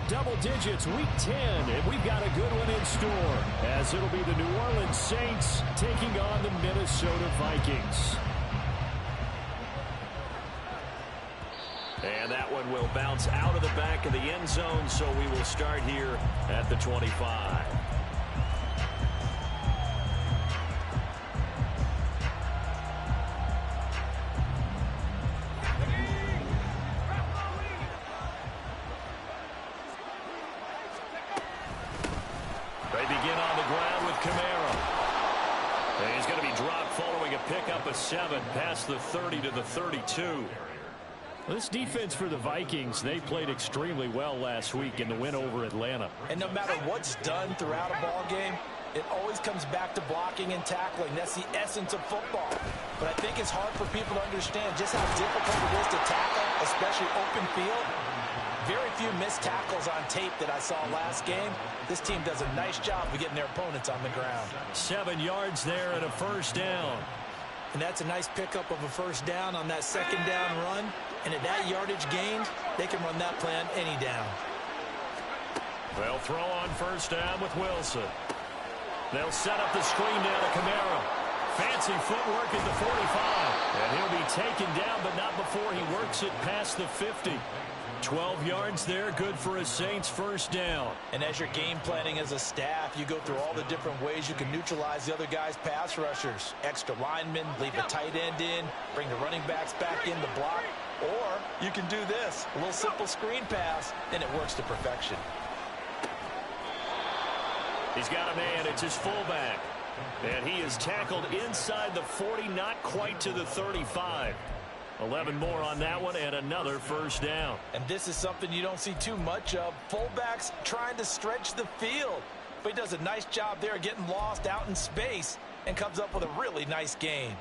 double digits week 10, and we've got a good one in store, as it'll be the New Orleans Saints taking on the Minnesota Vikings. And that one will bounce out of the back of the end zone, so we will start here at the 25. They begin on the ground with Camaro. And he's going to be dropped following a pickup of 7 past the 30 to the 32. This defense for the Vikings, they played extremely well last week in the win over Atlanta. And no matter what's done throughout a ball game, it always comes back to blocking and tackling. That's the essence of football. But I think it's hard for people to understand just how difficult it is to tackle, especially open field. Very few missed tackles on tape that I saw last game. This team does a nice job of getting their opponents on the ground. 7 yards there and a first down. And that's a nice pickup of a first down on that second down run. And at that yardage gained, they can run that play on any down. They'll throw on first down with Wilson. They'll set up the screen down to Camaro. Fancy footwork at the 45. And he'll be taken down, but not before he works it past the 50. 12 yards there, good for a Saints first down. And as you're game planning as a staff, you go through all the different ways you can neutralize the other guy's pass rushers. Extra linemen, leave a tight end in, bring the running backs back in to block. Or you can do this, a little simple screen pass, and it works to perfection. He's got a man, it's his fullback. And he is tackled inside the 40, not quite to the 35. 11 more on that one, and another first down. And this is something you don't see too much of. Fullbacks trying to stretch the field. But he does a nice job there getting lost out in space and comes up with a really nice gain.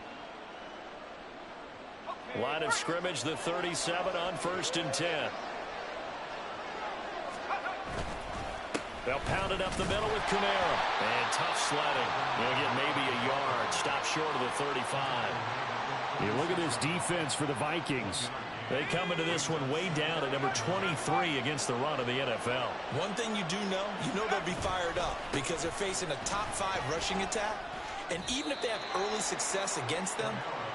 Line of scrimmage, the 37 on 1st and 10. They'll pound it up the middle with Camaro. And tough sledding. They'll get maybe a yard. Stop short of the 35. You look at this defense for the Vikings. They come into this one way down at number 23 against the run of the NFL. One thing you do know, they'll be fired up because they're facing a top 5 rushing attack. And even if they have early success against them,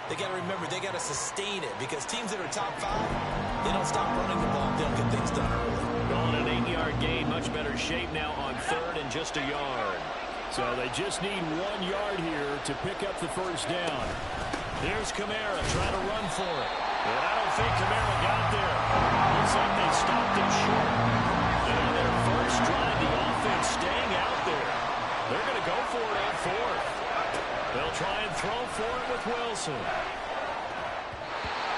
they got to remember they got to sustain it because teams that are top 5, they don't stop running the ball if they don't get things done early. On an 8-yard gain, much better shape now on 3rd and just a yard. So they just need 1 yard here to pick up the first down. Here's Camaro trying to run for it. And I don't think Camaro got there. Looks like they stopped him short. And on their first drive, the offense staying out there. They're going to go for it on 4th. They'll try and throw for it with Wilson.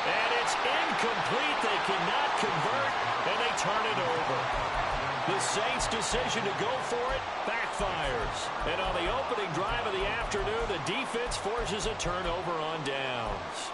And it's incomplete. They cannot convert, and they turn it over. The Saints' decision to go for it backfires. And on the opening drive of the afternoon, the defense forces a turnover on downs.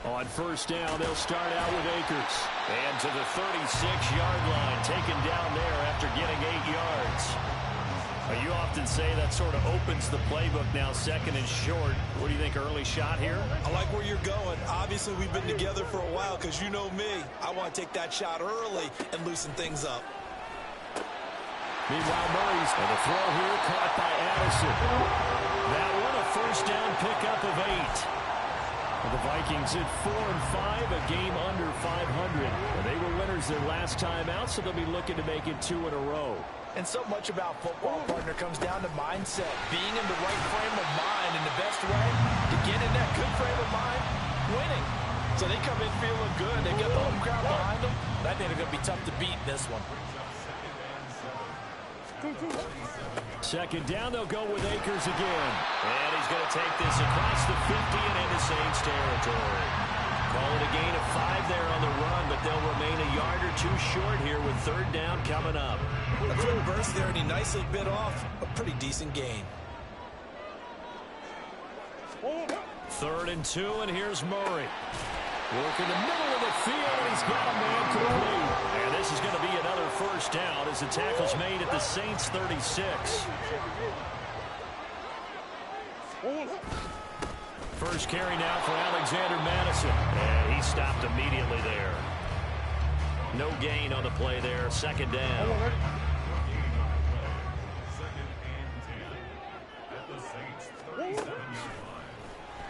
On first down, they'll start out with Akers. And to the 36-yard line, taken down there after getting 8 yards. You often say that sort of opens the playbook now, 2nd and short. What do you think, early shot here? I like where you're going. Obviously, we've been together for a while because you know me. I want to take that shot early and loosen things up. Meanwhile, Murray's and the throw here caught by Addison. That one a first down pickup of 8. The Vikings at 4-5, a game under 500. They were winners their last time out, so they'll be looking to make it 2 in a row. And so much about football, partner, comes down to mindset. Being in the right frame of mind, and the best way to get in that good frame of mind, winning. So they come in feeling good. They got the home crowd behind them. I think they're going to be tough to beat in this one. 2nd down, they'll go with Akers again. And he's going to take this across the 50 and into Saints territory. Call it a gain of 5 there on the run, but they'll remain a yard or 2 short here with 3rd down coming up. A quick burst there, and he nicely bit off a pretty decent gain. 3rd and 2, and here's Murray. Work in the middle of the field, and he's got a man complete. And this is going to be another first down as the tackle's made at the Saints 36. First carry now for Alexander Madison. And he stopped immediately there. No gain on the play there. Second down.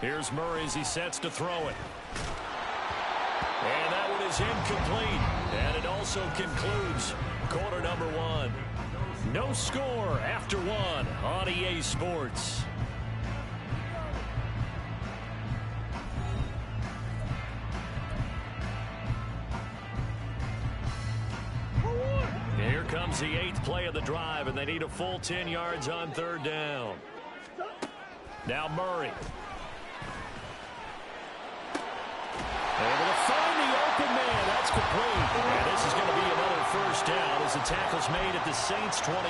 Here's Murray as he sets to throw it. And that one is incomplete. And it also concludes quarter number one. No score after one on EA Sports. Here comes the 8th play of the drive, and they need a full 10 yards on third down. Now Murray. Able to find the open man. That's complete. And this is going to be another first down as the tackle's made at the Saints 21.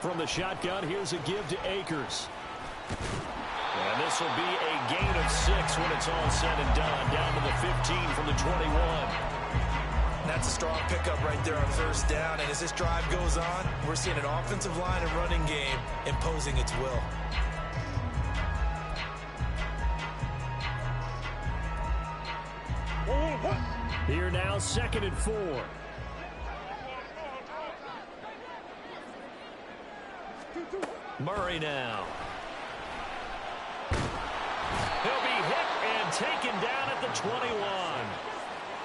From the shotgun, here's a give to Akers. And this will be a gain of 6 when it's all said and done. Down to the 15 from the 21. That's a strong pickup right there on first down. And as this drive goes on, we're seeing an offensive line and running game imposing its will. Here now, 2nd and 4. Murray now. He'll be hit and taken down at the 21.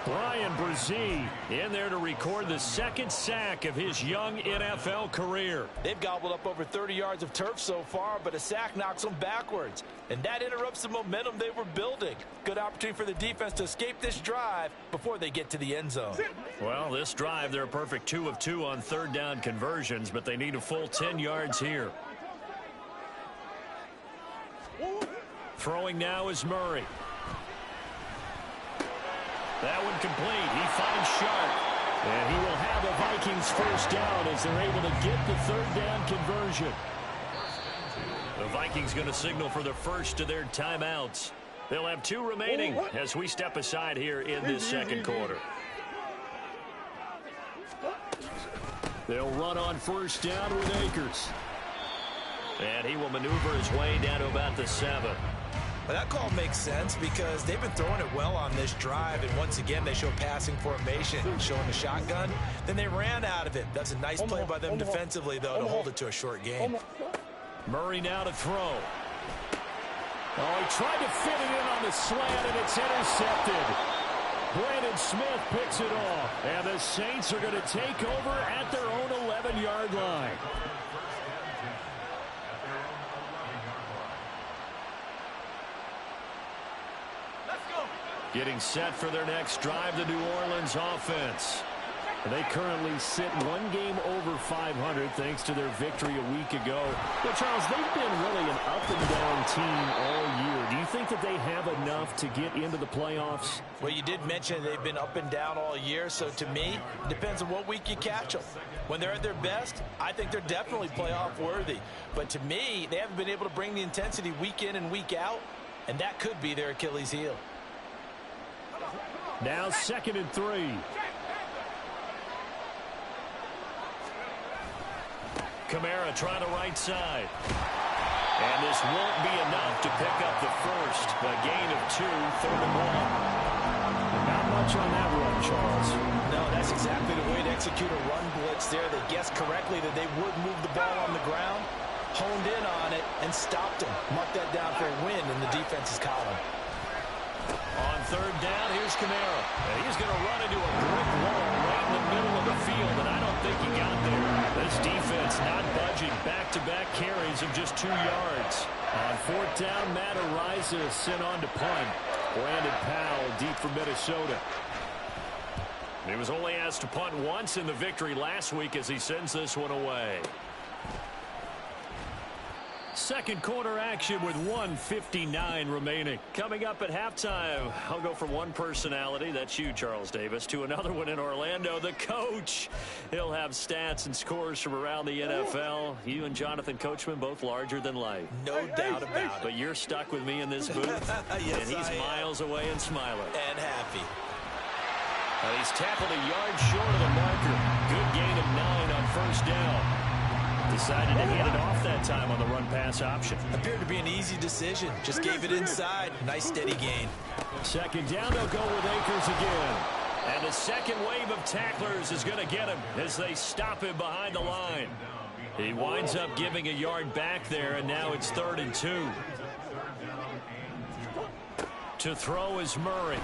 Brian Brzee in there to record the 2nd sack of his young NFL career. They've gobbled up over 30 yards of turf so far, but a sack knocks them backwards. And that interrupts the momentum they were building. Good opportunity for the defense to escape this drive before they get to the end zone. Well, this drive, they're a perfect 2 of 2 on third down conversions, but they need a full 10 yards here. Throwing now is Murray. That one complete. He finds Sharp. And he will have a Vikings first down as they're able to get the third down conversion. The Vikings going to signal for the first of their timeouts. They'll have 2 remaining as we step aside here in this second quarter. They'll run on first down with Akers. And he will maneuver his way down to about the 7. Well, that call makes sense because they've been throwing it well on this drive, and once again they show passing formation, showing the shotgun. Then they ran out of it. That's a nice play by them defensively, though, to hold it to a short game. Murray now to throw. Oh, he tried to fit it in on the slant, and it's intercepted. Brandon Smith picks it off, and the Saints are going to take over at their own 11-yard line. Getting set for their next drive, the New Orleans offense. They currently sit 1 game over 500 thanks to their victory a week ago. But, Charles, they've been really an up-and-down team all year. Do you think that they have enough to get into the playoffs? Well, you did mention they've been up and down all year, so to me, it depends on what week you catch them. When they're at their best, I think they're definitely playoff worthy. But to me, they haven't been able to bring the intensity week in and week out, and that could be their Achilles heel. Now 2nd and 3. Kamara trying to right side. And this won't be enough to pick up the first. A gain of 2, 3rd and 1. Not much on that run, Charles. No, that's exactly the way to execute a run blitz there. They guessed correctly that they would move the ball on the ground, honed in on it, and stopped him. Mark that down for a win in the defense's column. On third down, here's Kamara. And he's going to run into a brick wall right in the middle of the field, and I don't think he got there. This defense not budging. Back-to-back carries of just 2 yards. On 4th down, Matt Araiza is sent on to punt. Brandon Powell deep for Minnesota. He was only asked to punt once in the victory last week as he sends this one away. Second quarter action with 1:59 remaining. Coming up at halftime, I'll go from one personality, that's you, Charles Davis, to another one in Orlando, the coach. He'll have stats and scores from around the NFL. You and Jonathan Coachman both larger than life. No doubt about it. But you're stuck with me in this booth, yes, and he's miles away and smiling. And happy. He's tackled a yard short of the marker. Good gain of 9 on first down. Decided to hand it off that time on the run-pass option. Appeared to be an easy decision. Just gave it inside. Nice steady gain. Second down, they'll go with Akers again. And the second wave of tacklers is going to get him as they stop him behind the line. He winds up giving a yard back there, and now it's 3rd and 2. To throw is Murray.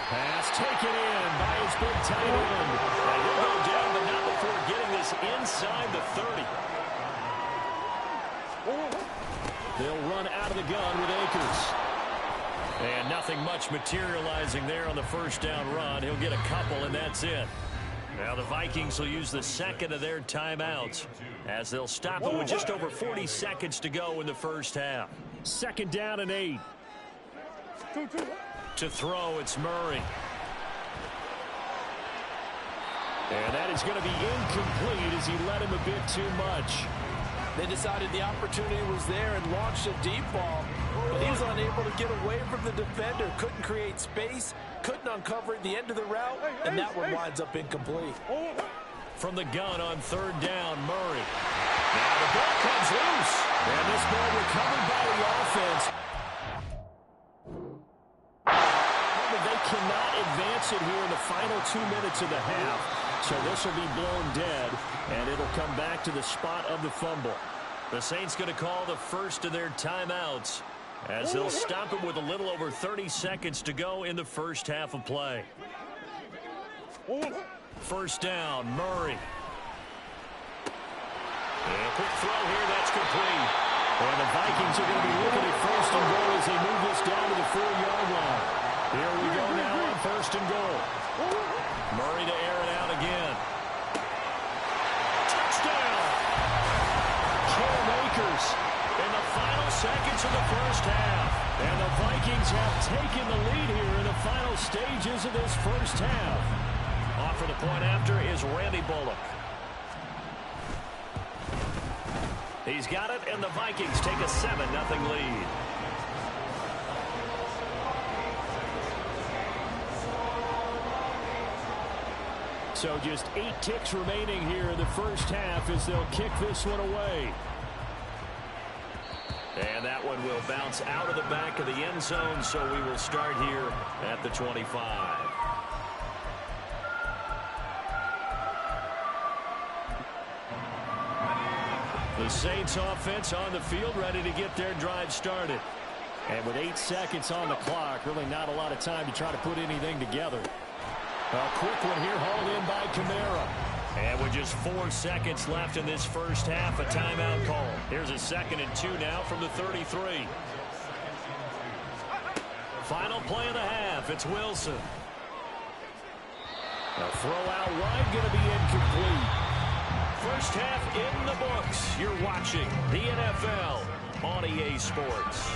Pass taken in by his big tight end. And he'll go down, but not before getting this inside the 30. They'll run out of the gun with Akers. And nothing much materializing there on the first down run. He'll get a couple, and that's it. Now the Vikings will use the second of their timeouts as they'll stop it with just over 40 seconds to go in the first half. Second down and 8. To throw, it's Murray. And that is going to be incomplete as he led him a bit too much. They decided the opportunity was there and launched a deep ball, but he was unable to get away from the defender. Couldn't create space, couldn't uncover the end of the route, and that one winds up incomplete. From the gun on third down, Murray. Now the ball comes loose, and this ball recovered by the offense. They cannot advance it here in the final 2 minutes of the half. So this will be blown dead, and it'll come back to the spot of the fumble. The Saints going to call the first of their timeouts as they'll stop it with a little over 30 seconds to go in the first half of play. First down, Murray. And a quick throw here, that's complete. And the Vikings are going to be looking at first and goal as they move this down to the 4-yard line. Here we go now on first and goal. Murray to air it out again. Touchdown! Cam Akers in the final seconds of the first half. And the Vikings have taken the lead here in the final stages of this first half. Off for the point after is Randy Bullock. He's got it, and the Vikings take a 7-0 lead. So just 8 ticks remaining here in the first half as they'll kick this one away. And that one will bounce out of the back of the end zone, so we will start here at the 25. The Saints offense on the field, ready to get their drive started. And with 8 seconds on the clock, really not a lot of time to try to put anything together. A quick one here, hauled in by Kamara. And with just 4 seconds left in this first half, a timeout call. Here's a 2nd and 2 now from the 33. Final play of the half, it's Wilson. A throw out wide, going to be incomplete. First half in the books. You're watching the NFL on EA Sports.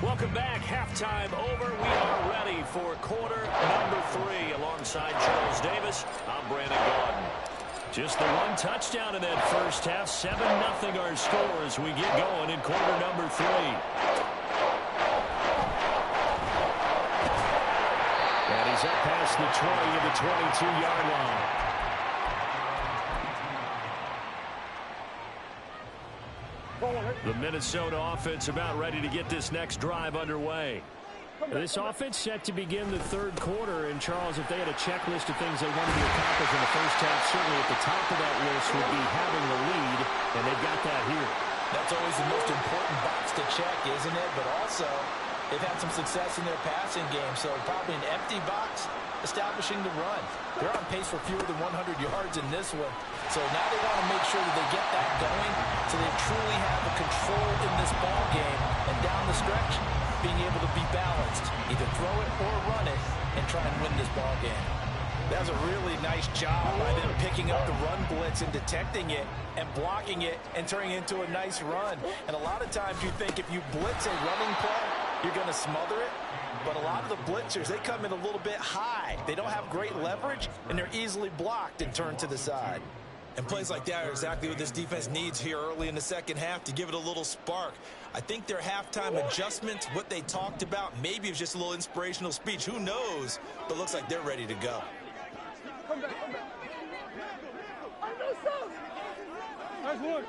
Welcome back. Halftime over. We are ready for quarter number 3. Alongside Charles Davis, I'm Brandon Gordon. Just the one touchdown in that first half. 7-0 our score as we get going in quarter number 3. And he's up past the 20 to the 22-yard line. The Minnesota offense about ready to get this next drive underway. This offense set to begin the third quarter. And, Charles, if they had a checklist of things they wanted to accomplish in the first half, certainly at the top of that list would be having the lead, and they've got that here. That's always the most important box to check, isn't it? But also, They've had some success in their passing game, so probably an empty box establishing the run. They're on pace for fewer than 100 yards in this one. So now they want to make sure that they get that going so they truly have a control in this ball game. And down the stretch, being able to be balanced, either throw it or run it, and try and win this ball game. That was a really nice job by them picking up the run blitz and detecting it and blocking it and turning it into a nice run. And a lot of times you think if you blitz a running play, you're going to smother it. But a lot of the blitzers, they come in a little bit high. They don't have great leverage, and they're easily blocked and turned to the side. And plays like that are exactly what this defense needs here early in the second half to give it a little spark. I think their halftime adjustments, what they talked about, maybe it's just a little inspirational speech. Who knows? But looks like they're ready to go. Come back, come back. I know so. Nice one.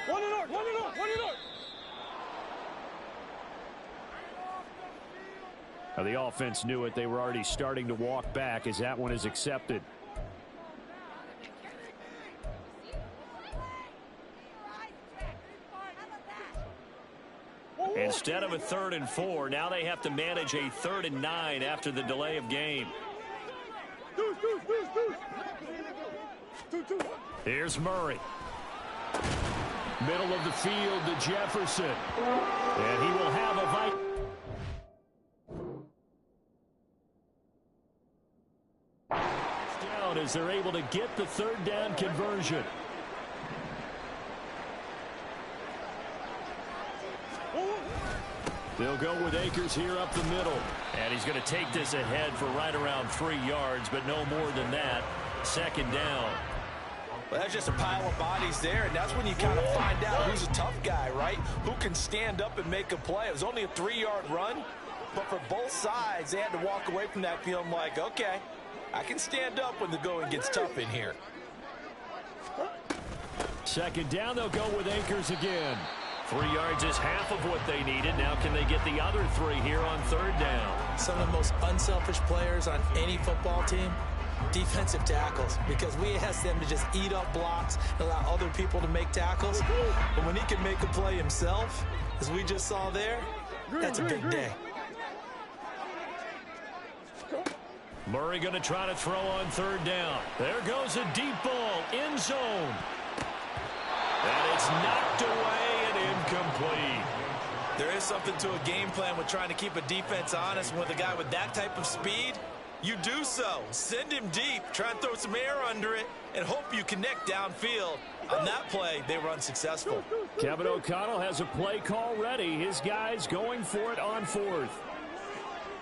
One and out, one and out, one and out. Now the offense knew it. They were already starting to walk back as that one is accepted. Instead of a 3rd and 4, now they have to manage a 3rd and 9 after the delay of game. Here's Murray. Middle of the field to Jefferson. And he will have a down as they're able to get the 3rd down conversion. They'll go with Akers here up the middle. And he's going to take this ahead for right around 3 yards, but no more than that. 2nd down. Well, that's just a pile of bodies there, and that's when you kind of find out who's a tough guy, right? Who can stand up and make a play. It was only a 3-yard run, but for both sides, they had to walk away from that feeling like, okay, I can stand up when the going gets tough in here. 2nd down, they'll go with Akers again. 3 yards is half of what they needed. Now can they get the other 3 here on 3rd down? Some of the most unselfish players on any football team, defensive tackles, because we ask them to just eat up blocks and allow other people to make tackles. But when he can make a play himself, as we just saw there, that's a big day. Murray going to try to throw on 3rd down. There goes a deep ball, end zone. And it's knocked away and incomplete. There is something to a game plan with trying to keep a defense honest. With a guy with that type of speed, you do so. Send him deep, try and throw some air under it, and hope you connect downfield. On that play, they were unsuccessful. Kevin O'Connell has a play call ready. His guys going for it on 4th.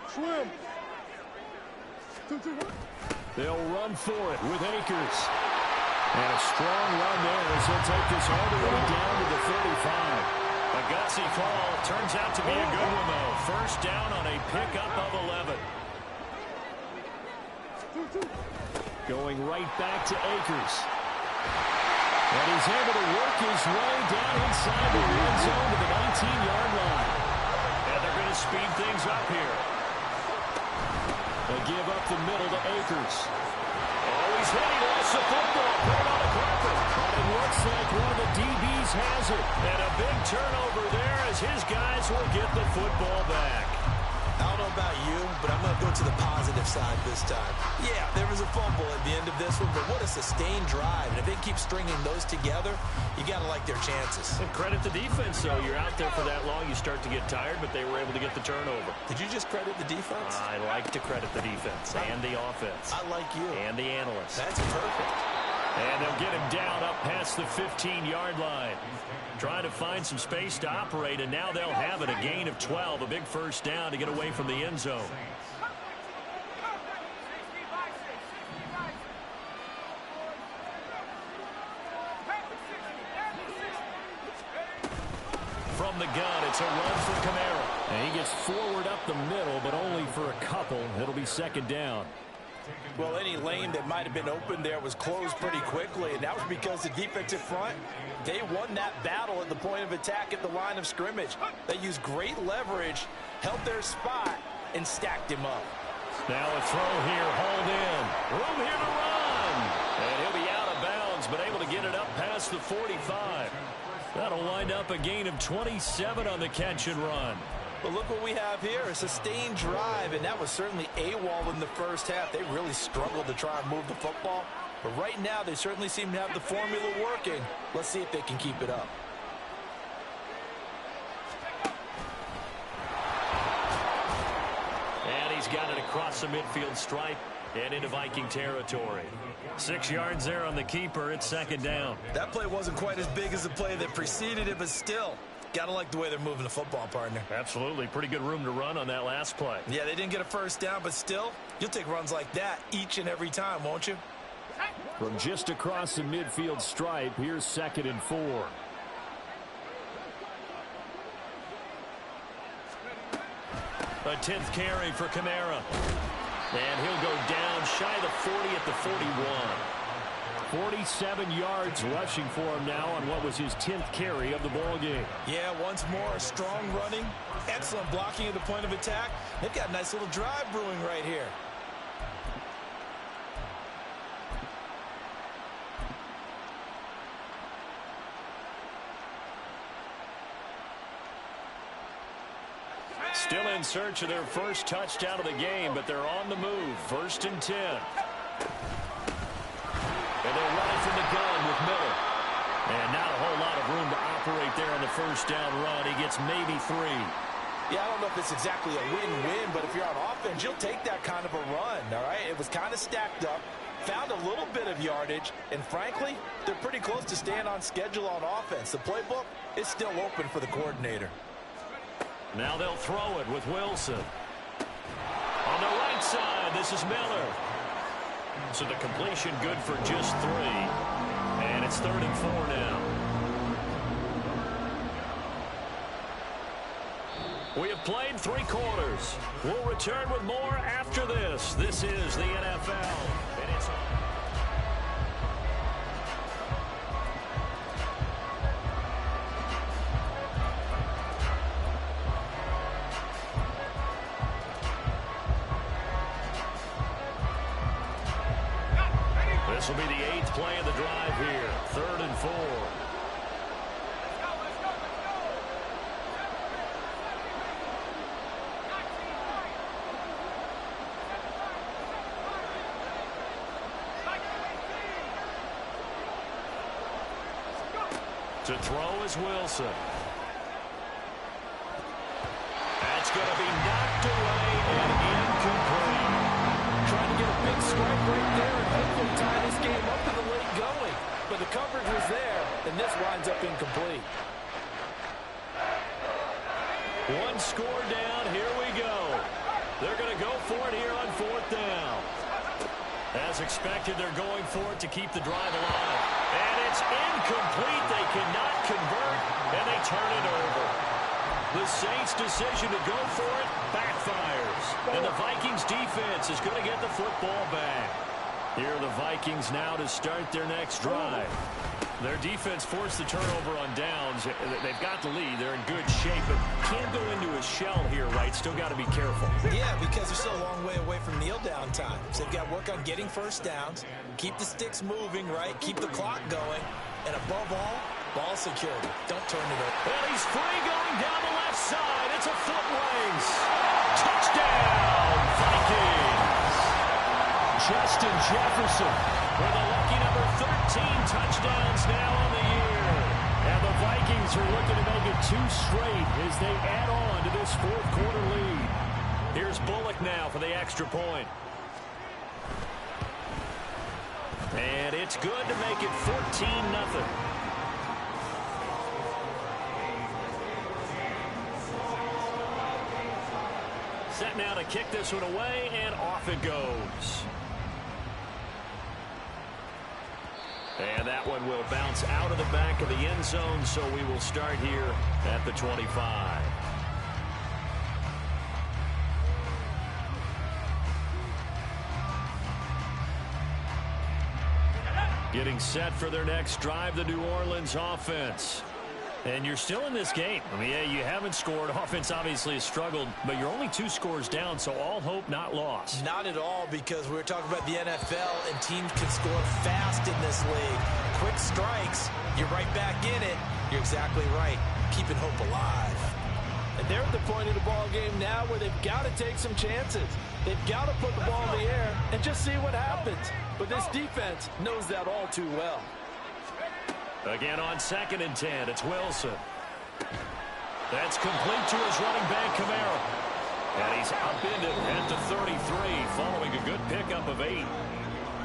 Swim. They'll run for it with Akers. And a strong run there as he'll take this all the way down to the 35. A gutsy call. Turns out to be a good one, though. 1st down on a pickup of 11. Going right back to Akers. And he's able to work his way down inside the end zone to the 19-yard line. And they're going to speed things up here. They give up the middle to Akers. Oh, he's hit. He lost the football. Put it on the carpet. But it looks like one of the DBs has it. And a big turnover there as his guys will get the football back. I don't know about you, but I'm going to go to the positive side this time. Yeah, there was a fumble at the end of this one, but what a sustained drive. And if they keep stringing those together, you got to like their chances. And credit the defense, though. You're out there for that long, you start to get tired, but they were able to get the turnover. Did you just credit the defense? I like to credit the defense and the offense. I like you. And the analysts. That's perfect. And they'll get him down up past the 15-yard line. Trying to find some space to operate, and now they'll have it. A gain of 12, a big 1st down to get away from the end zone. From the gun, it's a run for Kamara. And he gets forward up the middle, but only for a couple. It'll be 2nd down. Well, any lane that might have been open there was closed pretty quickly, and that was because the defensive front, they won that battle at the point of attack at the line of scrimmage. They used great leverage, held their spot, and stacked him up. Now a throw here, hauled in. Room here to run. across the 45. That'll wind up a gain of 27 on the catch and run. But look what we have here, a sustained drive, and that was certainly AWOL in the first half. They really struggled to try and move the football. But right now, they certainly seem to have the formula working. Let's see if they can keep it up. And he's got it across the midfield stripe and into Viking territory. 6 yards there on the keeper. It's second down. That play wasn't quite as big as the play that preceded it, but still, gotta like the way they're moving the football, partner. Absolutely. Pretty good room to run on that last play. Yeah, they didn't get a first down, but still, you'll take runs like that each and every time, won't you? From just across the midfield stripe, here's 2nd and 4. A 10th carry for Kamara. And he'll go down shy of the 40 at the 41. 47 yards rushing for him now on what was his 10th carry of the ball game. Yeah, once more, strong running, excellent blocking at the point of attack. They've got a nice little drive brewing right here. Still in search of their first touchdown of the game, but they're on the move. 1st and 10. And they're running from the gun with Miller. And not a whole lot of room to operate there on the first down run. He gets maybe 3. Yeah, I don't know if it's exactly a win-win, but if you're on offense, you'll take that kind of a run, all right? It was kind of stacked up, found a little bit of yardage, and frankly, they're pretty close to staying on schedule on offense. The playbook is still open for the coordinator. Now they'll throw it with Wilson. On the right side, this is Miller. So the completion good for just 3. And it's 3rd and 4 now. We have played 3 quarters. We'll return with more after this. This is the NFL. And it's This will be the 8th play of the drive here. 3rd and 4. To throw is Wilson. That's going to be knocked away and incomplete. Trying to get a big strike right there and hopefully tie this game up to the late going. But the coverage was there, and this winds up incomplete. 1 score down. Here we go. They're going to go for it here on 4th down. As expected, they're going for it to keep the drive alive. And it's incomplete. They cannot convert, and they turn it over. The Saints' decision to go for it backfires. And the Vikings defense is going to get the football back. Here are the Vikings now to start their next drive. Their defense forced the turnover on downs. They've got the lead. They're in good shape, but can't go into a shell here, right? Still got to be careful. Yeah, because they're still a long way away from kneel down time. So they've got to work on getting first downs, keep the sticks moving, right? Keep the clock going. And above all, ball security. Don't turn it over. Well, he's free going down the left side. It's a foot race. Touchdown, Vikings. Justin Jefferson with a lucky number 13 touchdowns now on the year. And the Vikings are looking to make it 2 straight as they add on to this 4th quarter lead. Here's Bullock now for the extra point. And it's good to make it 14-0. Set now to kick this one away, and off it goes. And that one will bounce out of the back of the end zone, so we will start here at the 25. Getting set for their next drive, the New Orleans offense. And you're still in this game. I mean, yeah, you haven't scored. Offense obviously has struggled, but you're only 2 scores down, so all hope not lost. Not at all, because we were talking about the NFL, and teams can score fast in this league. quick strikes, you're right back in it. You're exactly right. Keeping hope alive. And they're at the point of the ball game now where they've got to take some chances. They've got to put the ball in the air and just see what happens. But this defense knows that all too well. Again on 2nd and 10, it's Wilson. That's complete to his running back, Kamara. And he's upended at the 33 following a good pickup of 8.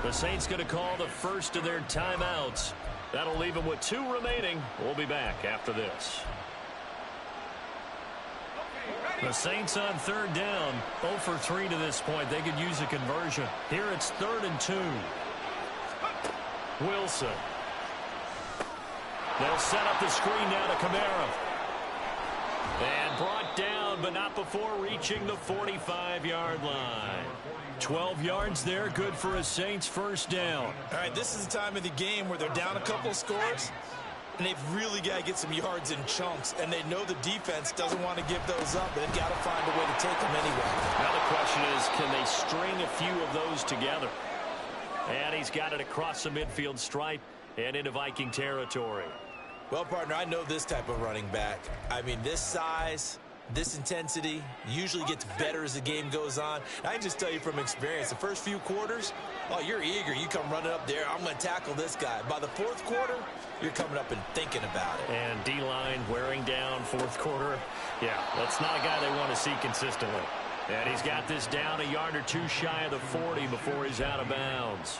The Saints going to call the first of their timeouts. That'll leave them with 2 remaining. We'll be back after this. The Saints on 3rd down, 0 for 3 to this point. They could use a conversion. Here it's 3rd and 2. Wilson. They'll set up the screen now to Kamara. And brought down, but not before reaching the 45-yard line. 12 yards there, good for a Saints first down. All right, this is the time of the game where they're down a couple of scores, and they've really got to get some yards in chunks, and they know the defense doesn't want to give those up, but they've got to find a way to take them anyway. Now the question is, can they string a few of those together? And he's got it across the midfield stripe and into Viking territory. Well, partner, I know this type of running back. I mean, this size, this intensity usually gets better as the game goes on. I can just tell you from experience, the first few quarters, oh, you're eager. You come running up there, I'm going to tackle this guy. By the 4th quarter, you're coming up and thinking about it. And D-line wearing down 4th quarter. Yeah, that's not a guy they want to see consistently. And he's got this down a yard or 2 shy of the 40 before he's out of bounds.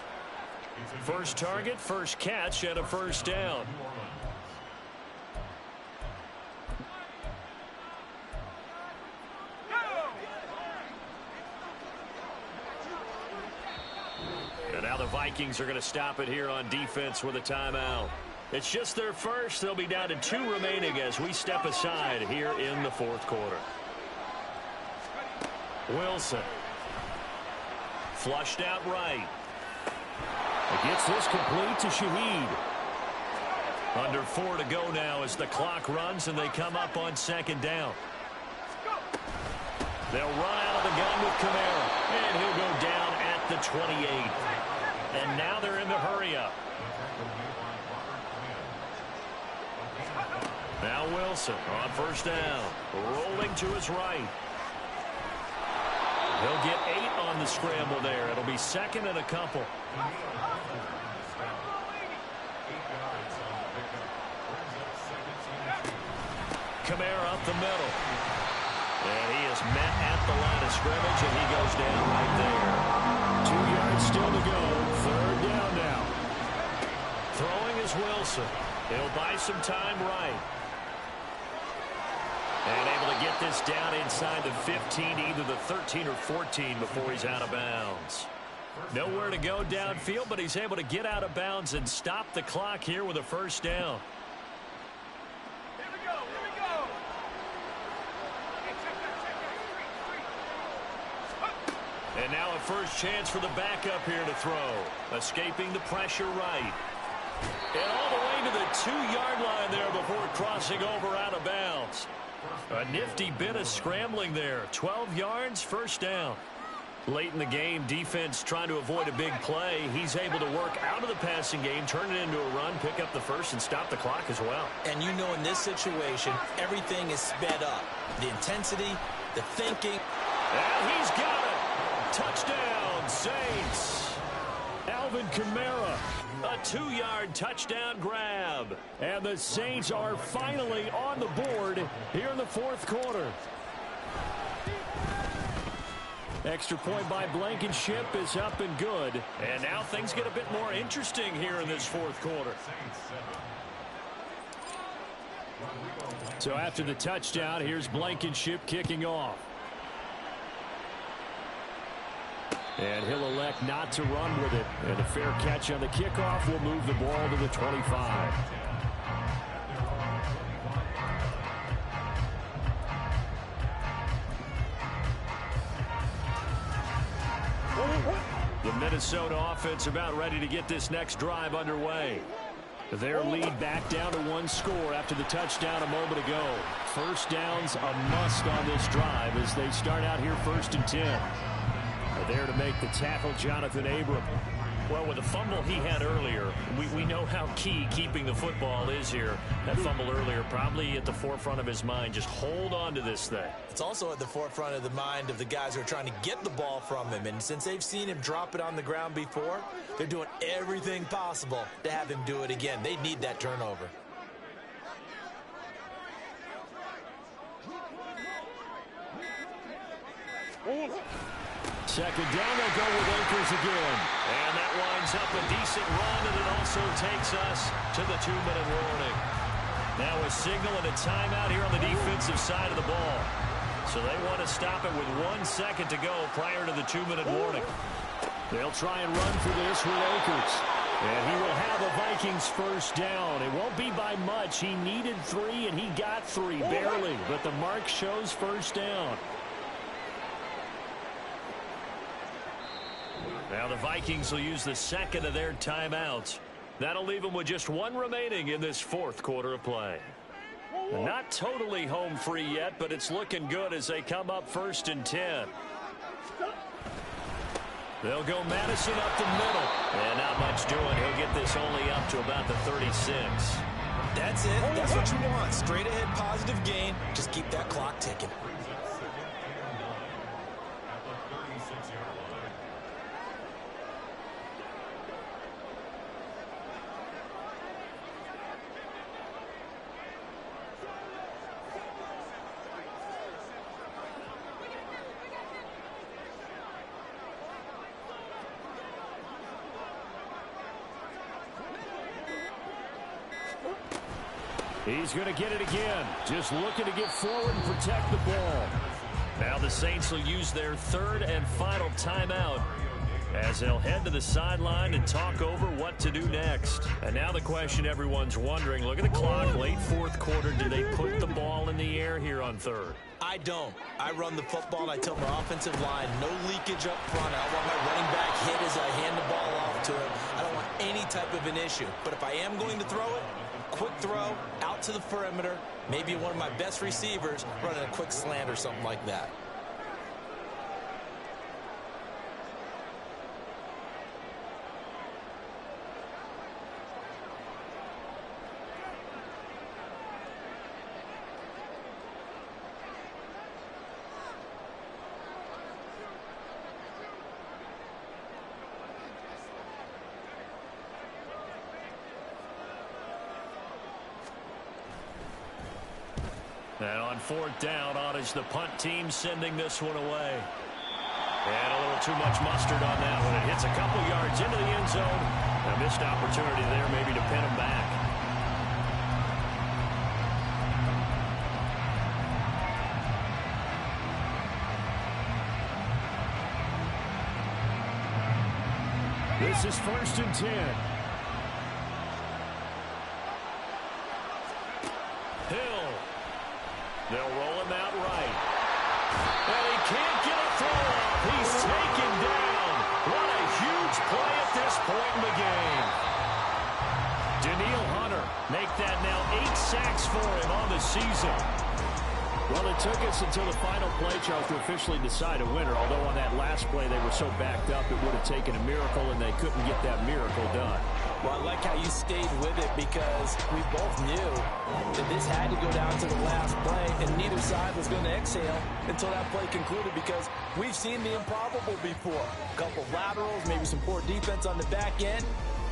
First target, first catch, and a first down. And now the Vikings are going to stop it here on defense with a timeout. It's just their first. They'll be down to 2 remaining as we step aside here in the 4th quarter. Wilson. Flushed out right. It gets this complete to Shaheed. Under 4 to go now as the clock runs and they come up on 2nd down. They'll run out of the gun with Kamara. And he'll go down at the 28. And now they're in the hurry-up. Now Wilson on first down. Rolling to his right. He'll get 8 on the scramble there. It'll be 2nd and a couple. Kamara up the middle. And he is met at the line of scrimmage, and he goes down right there. 2 yards still to go. 3rd down now. Throwing is Wilson. He'll buy some time right. And able to get this down inside the 15, either the 13 or 14 before he's out of bounds. Nowhere to go downfield, but he's able to get out of bounds and stop the clock here with a first down. Here we go. And now a first chance for the backup here to throw. Escaping the pressure right. And all the way to the 2-yard line there before crossing over out of bounds. A nifty bit of scrambling there. 12 yards, first down. Late in the game, defense trying to avoid a big play. He's able to work out of the passing game, turn it into a run, pick up the first, and stop the clock as well. And you know in this situation, everything is sped up. The intensity, the thinking. And he's got it. Touchdown, Saints. Alvin Kamara. A 2-yard touchdown grab. And the Saints are finally on the board here in the 4th quarter. Extra point by Blankenship is up and good. And now things get a bit more interesting here in this 4th quarter. So after the touchdown, here's Blankenship kicking off. And he'll elect not to run with it. And a fair catch on the kickoff will move the ball to the 25. The Minnesota offense about ready to get this next drive underway. Their lead back down to 1 score after the touchdown a moment ago. First down's a must on this drive as they start out here 1st and 10. There to make the tackle, Jonathan Abram. Well, with the fumble he had earlier, we know how key keeping the football is here. That fumble earlier probably at the forefront of his mind. Just hold on to this thing. It's also at the forefront of the mind of the guys who are trying to get the ball from him. And since they've seen him drop it on the ground before, they're doing everything possible to have him do it again. They need that turnover. Second down, they'll go with Akers again. And that winds up a decent run, and it also takes us to the 2-minute warning. Now a signal and a timeout here on the defensive side of the ball. So they want to stop it with 1 second to go prior to the 2-minute warning. They'll try and run for this with Akers. And he will have the Vikings first down. It won't be by much. He needed 3, and he got 3, barely. But the mark shows first down. Now the Vikings will use the second of their timeouts. That'll leave them with just 1 remaining in this 4th quarter of play. Not totally home free yet, but it's looking good as they come up 1st and 10. They'll go Madison up the middle. And not much doing. He'll get this only up to about the 36. That's it. That's what you want. Straight ahead positive gain. Just keep that clock ticking. He's going to get it again. Just looking to get forward and protect the ball. Now the Saints will use their 3rd and final timeout as they'll head to the sideline and talk over what to do next. And now the question everyone's wondering, look at the clock, late 4th quarter. Do they put the ball in the air here on 3rd? I don't. I run the football, and I tell my offensive line, no leakage up front. I don't want my running back hit as I hand the ball off to him. I don't want any type of an issue. But if I am going to throw it, quick throw, out to the perimeter, maybe one of my best receivers running a quick slant or something like that. And on 4th down, on is the punt team sending this one away. And a little too much mustard on that one. It hits a couple yards into the end zone. A missed opportunity there maybe to pin him back. This is 1st and 10. They'll roll him out right. And he can't get a throw off. He's taken down. What a huge play at this point in the game. Daniil Hunter make that now 8 sacks for him on the season. Well, it took us until the final play, Charles, to officially decide a winner. Although on that last play they were so backed up it would have taken a miracle, and they couldn't get that miracle done. Well, I like how you stayed with it because we both knew that this had to go down to the last play, and neither side was going to exhale until that play concluded because we've seen the improbable before. A couple laterals, maybe some poor defense on the back end.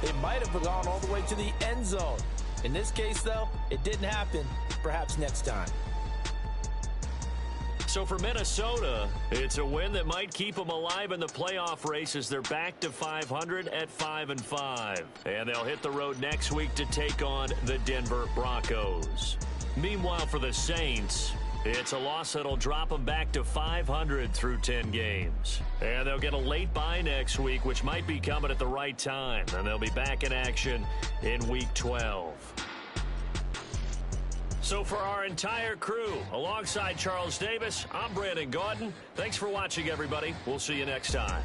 They might have gone all the way to the end zone. In this case, though, it didn't happen. Perhaps next time. So for Minnesota, it's a win that might keep them alive in the playoff race as they're back to 500 at 5-5. And they'll hit the road next week to take on the Denver Broncos. Meanwhile, for the Saints, it's a loss that'll drop them back to 500 through 10 games. And they'll get a late bye next week, which might be coming at the right time. And they'll be back in action in Week 12. So for our entire crew, alongside Charles Davis, I'm Brandon Gaudin. Thanks for watching, everybody. We'll see you next time.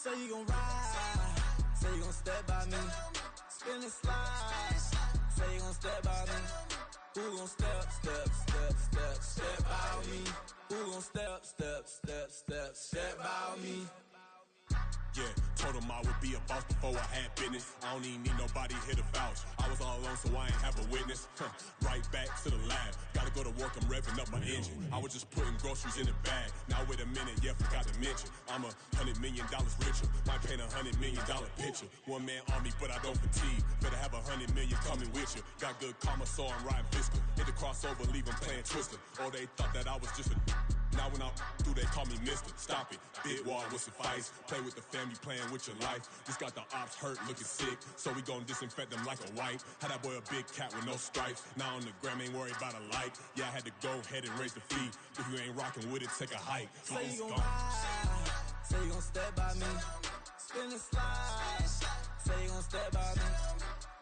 Say you gon' ride, say you gon' step by me. Spin and slide, say you gon' step by me. Who gon' step by me? Who gon' step by me? Yeah, told him I would be a boss before I had business. I don't even need nobody here to vouch. I was all alone, so I ain't have a witness. Right back to the lab. Gotta go to work, I'm revving up my engine. I was just putting groceries in the bag. Now wait a minute, yeah, forgot to mention. I'm $100 million richer. Might paint $100 million picture. One man army, but I don't fatigue. Better have 100 million coming with you. Got good karma, so I'm riding fiscal. Hit the crossover, leave them playing Twister. Oh, they thought that I was just a... Now when I'm through, they call me Mister. Stop it. Big wall would suffice. Play with the family, playing with your life. Just got the ops hurt, looking sick. So we gon' disinfect them like a wipe. Had that boy a big cat with no stripes. Now on the gram, ain't worried about a light. Yeah, I had to go ahead and raise the fee. If you ain't rocking with it, take a hike. Say you gon' ride, say you gon' step by me. Spin and slide, say you gon' step by me.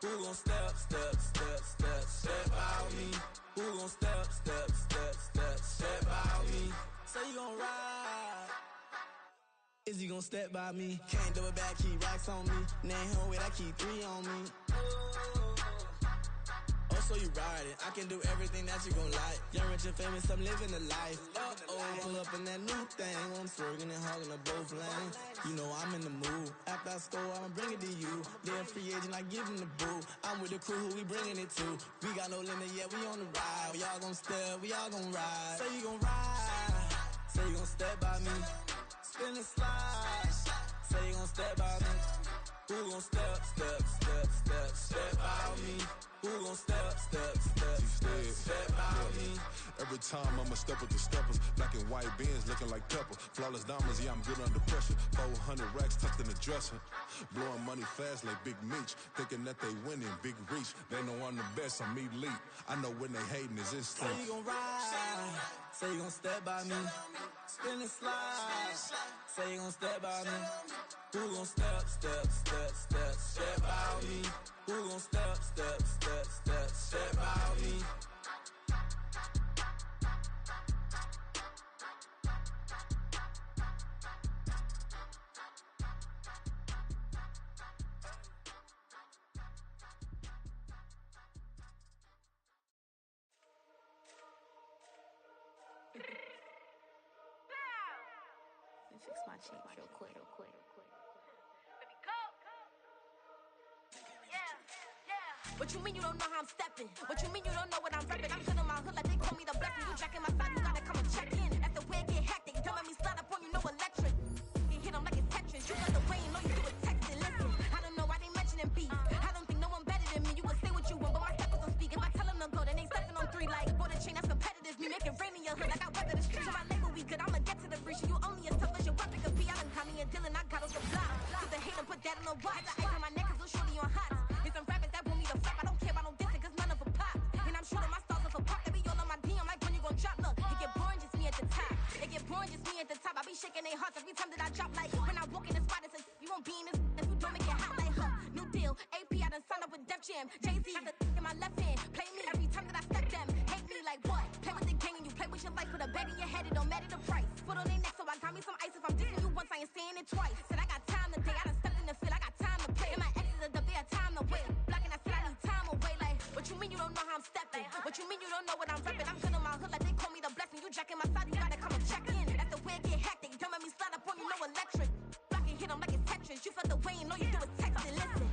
Who gon' step by me? Who gon' step by me? Say you gon' ride. Is he gon' step by me? Can't do it back, keep racks on me. Name home with I keep 3 on me. Oh, so you ride it. I can do everything that you gon' like. Young, rich, and famous, I'm living the life. Pull up in that new thing. When I'm swerving and hogging up both lanes. You know I'm in the mood. After I score, I'ma bring it to you. They're a free agent, I give him the boo. I'm with the crew, who we bringing it to. We got no limit, yeah, we on the ride. We all gon' step, we all gon' ride. Say you gon' ride. Say you gon' step by me. Spin and slide. Say you gon' step by me. Who gon' step by me? Who gon' step by me? Every time I'ma step with the steppers. Black and white beans looking like pepper. Flawless diamonds, yeah, I'm good under pressure. 400 racks tucked in the dresser. Blowing money fast like Big Meech. Thinking that they winning, big reach. They know I'm the best, I'm elite. I know when they hating is instinct. Say you gon' ride, say you gon' step by me. Spin and slide, say you gon' step by me. Who gon' step by me? Who gon' step by me? Fix my cheek real quick. Baby, go. Yeah. What you mean you don't know how I'm stepping? What you mean you don't know what I'm repping? I'm good in my hood like they call me the blessing. You jacking my side, you gotta come and check in. That's the way it get hectic. Don't let me slide up on you, no electric. You hit 'em like it's Tetris. You got the way and all you do is text it. Listen, I don't know why they mentioning beef. I don't think no one better than me. You can say what you want, but my steppers don't speak. If I tell them to go, then they stepping on 3 like bought a chain that's competitive. Me make it rain in your hood like I weather the streets. So my label we good, I'ma get to the breach. You only as tough as your weapon could be. I done Connie and Dylan, I got off the block. Cause the hate and put that on the watch. The ice on my neck is little shorty on hot. It's some rappers that want me to flop. I don't care about no dissing cause none of them pop. And I'm shooting my stars off a pop. They be all on my DM like when you gon' drop. Look, it get boring just me at the top. It get boring just me at the top. I be shaking their hearts every time that I drop. Like when I walk in the spot, it's a you won't be in this if you don't make it hot like her. New deal, AP, I done signed up with Def Jam. Jay-Z, got the in my left hand. Play me every time that I step them. Hate me like what? Play with the gang and you play with your life. Put a bag in your head, it don't matter the price. Foot on their neck, so I got me some ice. If I'm dissing you once, I ain't saying it twice. Said I got time today, I done stepped in the field, I got time to play. And my exes are up, they had time to wait. Blocking, I said I need time away. Like, what you mean you don't know how I'm stepping? What you mean you don't know what I'm repping? I'm good in my hood like they call me the blessing. You jacking my side, you gotta come and check in. That's the way it get hectic. Don't let me slide up on you, no electric. Blocking, hit 'em like it's Tetris. You felt the way and all you do is text it. Listen.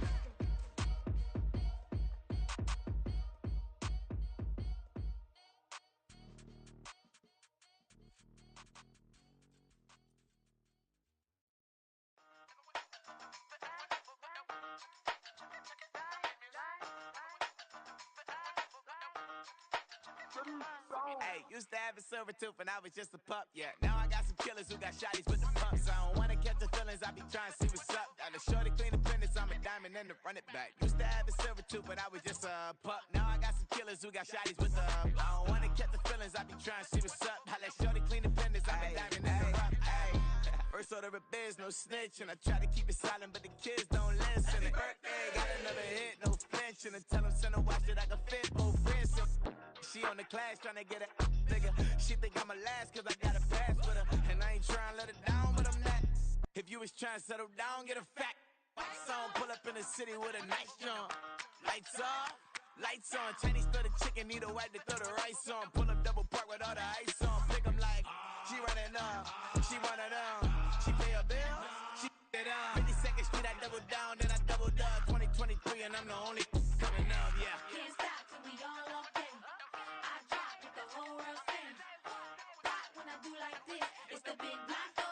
Hey, used to have a silver tooth when I was just a pup, yeah. Now I got some killers who got shotties with the pumps. I don't wanna catch the feelings, I be trying to see what's up. Got a shorty clean the fitness, I'm a diamond and to run it back. Used to have a silver tooth, but I was just a pup. Now I got some killers who got shotties with the I don't wanna catch the feelings, I be trying to see what's up. I let shorty clean the fitness, I'm a diamond and to run First order of biz, no snitch, and I try to keep it silent, but the kids don't listen. And birthday, got another hit, no flinch, and I tell them send a watch that I can fit both wrists. She on the class trying to get it bigger. She think I'm a last cause I got a pass with her. And I ain't trying to let her down, but I'm not. If you was trying to settle down, get a fat wax on. Pull up in the city with a nice jump. Lights off, lights on. Chinese throw the chicken, need a wipe to throw the rice on. Pull up double park with all the ice on. Pick 'em like, she running up, she running down. She pay her bill, she it up. 52nd Street, I double down, then I doubled up. 2023, and I'm the only coming up, yeah. Can't stop till we all walk in. I drop with the whole world sing. Pop when I do like this, it's the big black dog.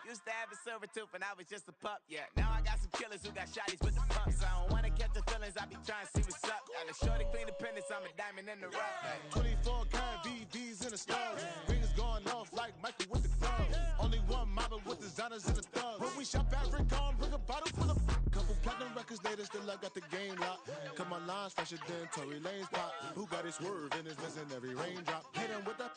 Used to have a silver tooth and I was just a pup, yeah. Now I got some killers who got shotties with the pumps. I don't wanna catch the feelings, I be trying to see what's up. Got a shorty clean appendix, I'm a diamond in the rough. Hey. 24 karat VVs in the stars. Rings going off like Michael with the gloves. Only one mobbing with designers in the thugs. When we shop African, bring a bottle full of couple platinum records later, still I got the game locked. Cause my lines fresher than Tory Lane's pop. Who got his swerve and is missing every raindrop. Hit him with the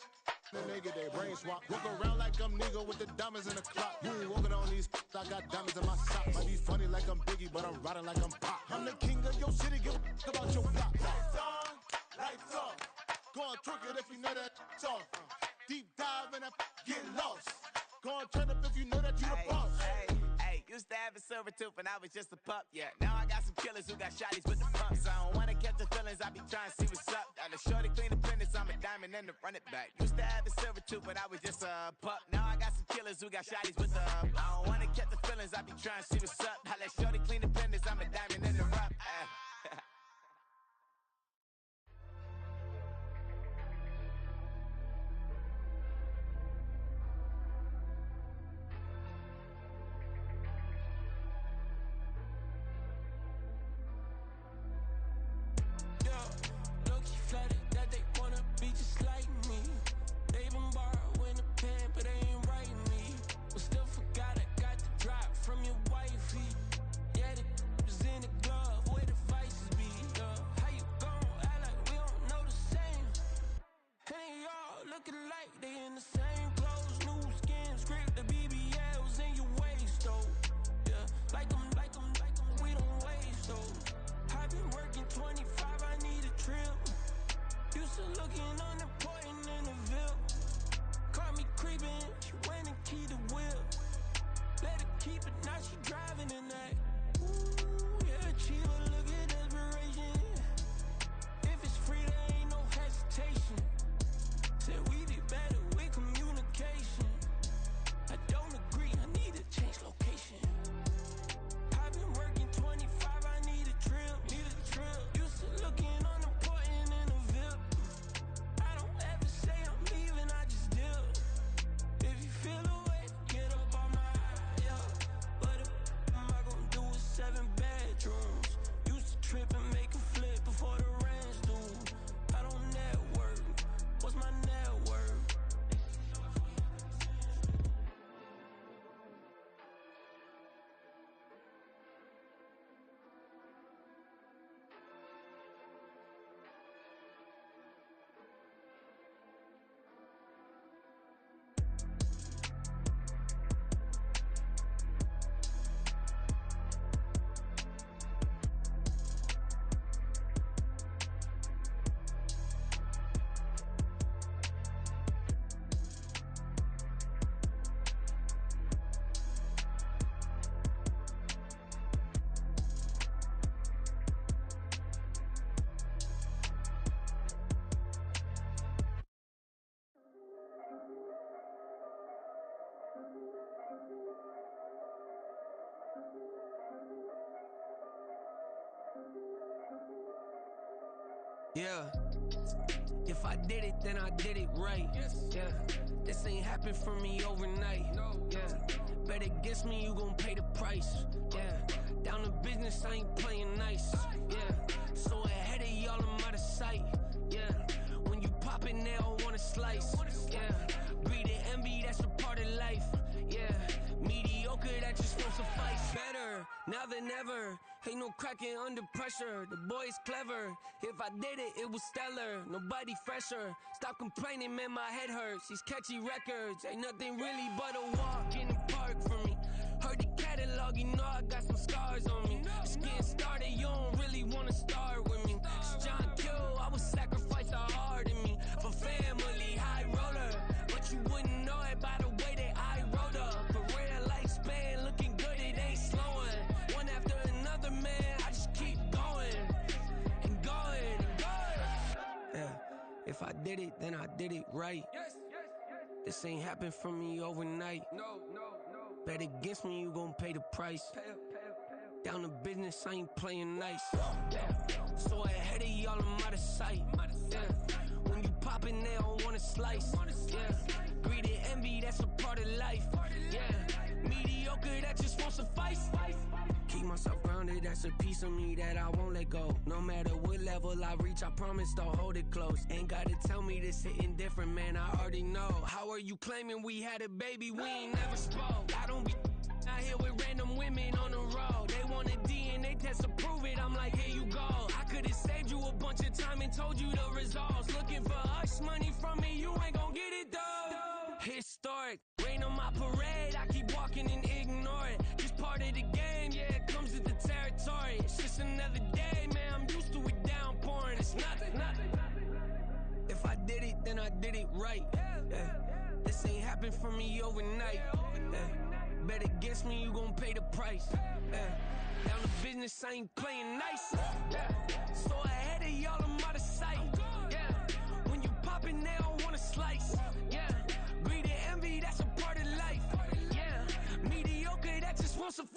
then they get their brain swap. Walk around like I'm nigga with the diamonds in the clock. You ain't walking on these, I got diamonds in my socks. Might be funny like I'm Biggie, but I'm riding like I'm Pop. I'm the king of your city, give a about your block. Lights on, lights off. Go on, twerk it if you know that off. Deep dive and get lost. Go on, turn up if you know that you the boss. Used to have a silver tooth and I was just a pup, yeah. Now I got some killers who got shotties with the pumps. I don't wanna catch the feelings, I be trying to see what's up. Got a shorty clean appendix, I'm a diamond in the run it back. Used to have a silver tooth but I was just a pup. Now I got some killers who got shotties with the I don't wanna catch the feelings, I be trying to see what's up. I let shorty clean appendix, I'm a diamond in the rough. Flooded that they wanna be just like me. They been borrowing a pen, but they ain't writing me. But still forgot I got the drop from your wifey. Yeah, the was in the glove, where the vices be. How you gon' act like we don't know the same? And they all looking like they in the same clothes, new skin, script, the BBLs in your waist, though. Yeah, like them, we don't waste, though. I've been working 25, I need a trip. Used to looking unimportant in the Ville. Caught me creeping, she went and keyed the wheel. Let her keep it, now she driving in that. Ooh, yeah, achiever, look at desperation. If it's free, there ain't no hesitation. Said we be better with communication. I don't agree, I need to change location. I've been working 25, I need a trip. Used to looking unimportant in the Ville. I don't ever say I'm leaving, I just deal. If you feel away, get up on my yeah. What am I gonna do with 7 bedrooms? Used to trip and make a flip before the rent's due. I don't network, what's my net worth? Yeah, if I did it, then I did it right. Yeah, this ain't happened for me overnight. Yeah, bet against me, you gon' pay the price. Yeah, down to business, I ain't playing nice. Yeah, so ahead of y'all, I'm out of sight. Yeah, when you poppin', they don't wanna slice. Yeah, greed and envy, that's a part of life. Yeah, mediocre, that just won't suffice. Better now than ever. Ain't no cracking under pressure. The boy's clever. If I did it, it was stellar. Nobody fresher. Stop complaining, man, my head hurts. These catchy records ain't nothing really but a walk in the park for me. Heard the catalog, you know I got some scars on me. It's getting started, you don't really wanna start with me. It's John Q, I would sacrifice a heart in me for family, high roller. But you wouldn't know it by the way that I wrote up. For real. If I did it, then I did it right. This ain't happened for me overnight. Bet against me, you gon' pay the price. Down to business, I ain't playing nice. So ahead of y'all, I'm out of sight. When you poppin', they don't wanna slice. Greed and envy, that's a part of life. Mediocre, that just won't suffice. Keep myself grounded, that's a piece of me that I won't let go. No matter what level I reach, I promise to hold it close. Ain't gotta tell me this hitting different, man, I already know. How are you claiming we had a baby, we ain't never spoke? I don't be out here with random women on the road. They want a DNA test to prove it, I'm like, here you go. I could've saved you a bunch of time and told you the results. Looking for hush money from me, you ain't gon' get it though. Historic, rain on my parade, I keep walking and ignore it. Just part of the game, yeah, it comes with the territory. It's just another day, man, I'm used to it downpouring. It's nothing. If I did it, then I did it right. This ain't happened for me overnight. Bet against me, you gon' pay the price. Down to business, I ain't playing nice. So ahead of y'all, I'm out of sight. When you poppin', they don't wanna slice. Greed and envy, that's a part of life. Mediocre, that just won't suffice.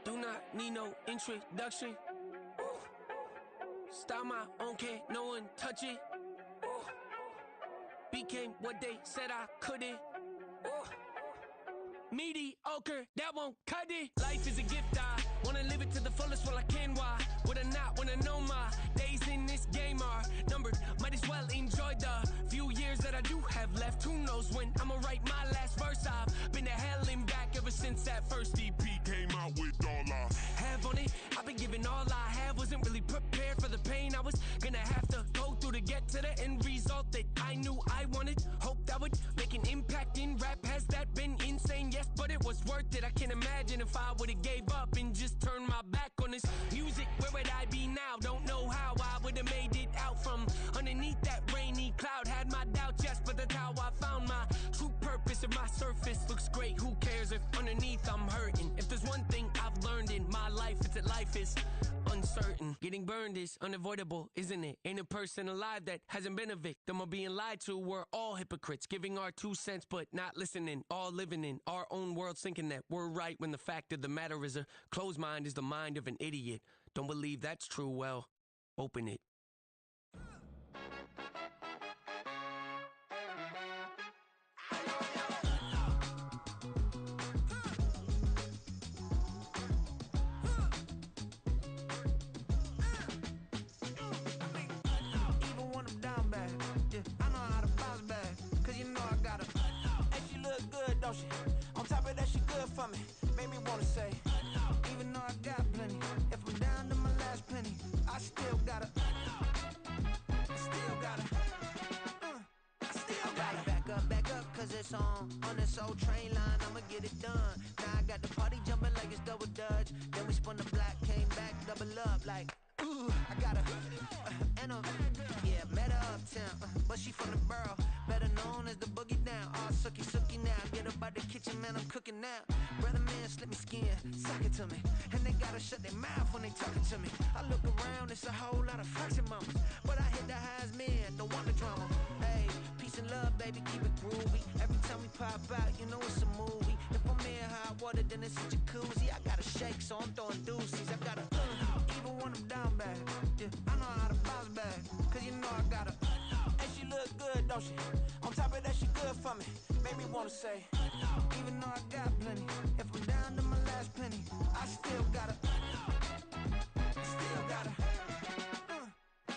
Do not need no introduction. Start my own, can't no one touch it. Became what they said I couldn't. Mediocre, that won't cut it. Life is a gift, I wanna live it to the fullest while I can. Why would I not wanna know my days in this game are numbered? Might as well enjoy the few years that I do have left. Who knows when I'ma write my last verse? I've been to hell and back ever since that first EP came out with all I have on it. I've been giving all I have, wasn't really prepared for the pain I was gonna have to go through to get to the end result that I knew I wanted. Hoped I would make an impact in rap. Has that been insane? Yes, but it was worth it. I can't imagine if I would've gave up and just turned my back on this music. Where would I be now? Don't know how I would've made it out from underneath that rainy cloud. Had my doubts, yes, but that's how I found my true purpose. If my surface looks great, who cares if underneath I'm hurting? If there's one thing I've learned in my life, it's that life is uncertain. Getting burned is unavoidable, isn't it? Ain't a person alive that hasn't been a victim of being lied to. We're all hypocrites, giving our 2 cents but not listening. All living in our own world, thinking that we're right when the fact of the matter is a closed mind is the mind of an idiot. Don't believe that's true? Well, open it. Don't she? On top of that, she good for me. Made me wanna say, even though I got plenty, if I'm down to my last penny, I still gotta, I still gotta. Back up, cause it's on this old train line, I'ma get it done. Now I got the party jumping like it's double dutch. Then we spun the block, came back, double up like, ooh, I got and yeah, met her uptown, but she from the borough, better known as the boogie down. All sookie now, get up out the kitchen, man, I'm cooking now. Brother man, slip me skin, suck it to me, and they gotta shut their mouth when they talking to me. I look around, it's a whole lot of flexing mamas, but I hit the highs, man, don't want the drama. Hey, peace and love, baby, keep it groovy. Every time we pop out, you know it's a movie. If I'm in hot water, then it's a jacuzzi. I gotta shake, so I'm throwing deuces. I gotta, even when I'm down bad, yeah, I know how to bounce back, cause you know I gotta, and she look good, don't she? On top of that, she good for me. Made me wanna say, even though I got plenty, if I'm down to my last penny, I still gotta, still gotta,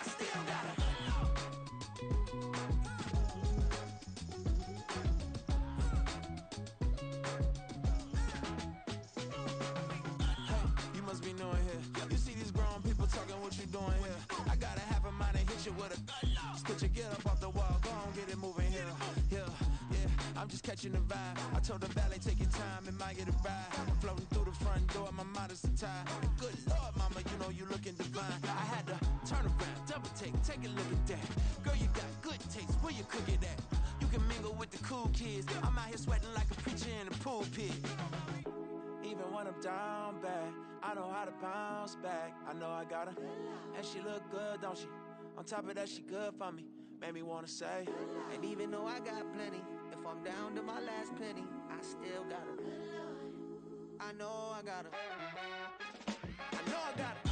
still gotta. Hey, you must be new in here. You see these grown people talking, what you doing here? I gotta have a mind and hit you with a, just put your get up off the wall, go on, get it moving here. Yeah. just catching the vibe. I told the valet, take your time, it might get a ride. Floating through the front door, my modest attire. Good Lord, mama, you know you looking divine. I had to turn around, double take a look at that. Girl, you got good taste, where you cook it at? You can mingle with the cool kids. I'm out here sweating like a preacher in a pulpit. Even when I'm down bad, I know how to bounce back. I know I got her, and she look good, don't she? On top of that, she good for me. Made me wanna say, and even though I got plenty, if I'm down to my last penny, I still got her. I know I got her. I know I got her.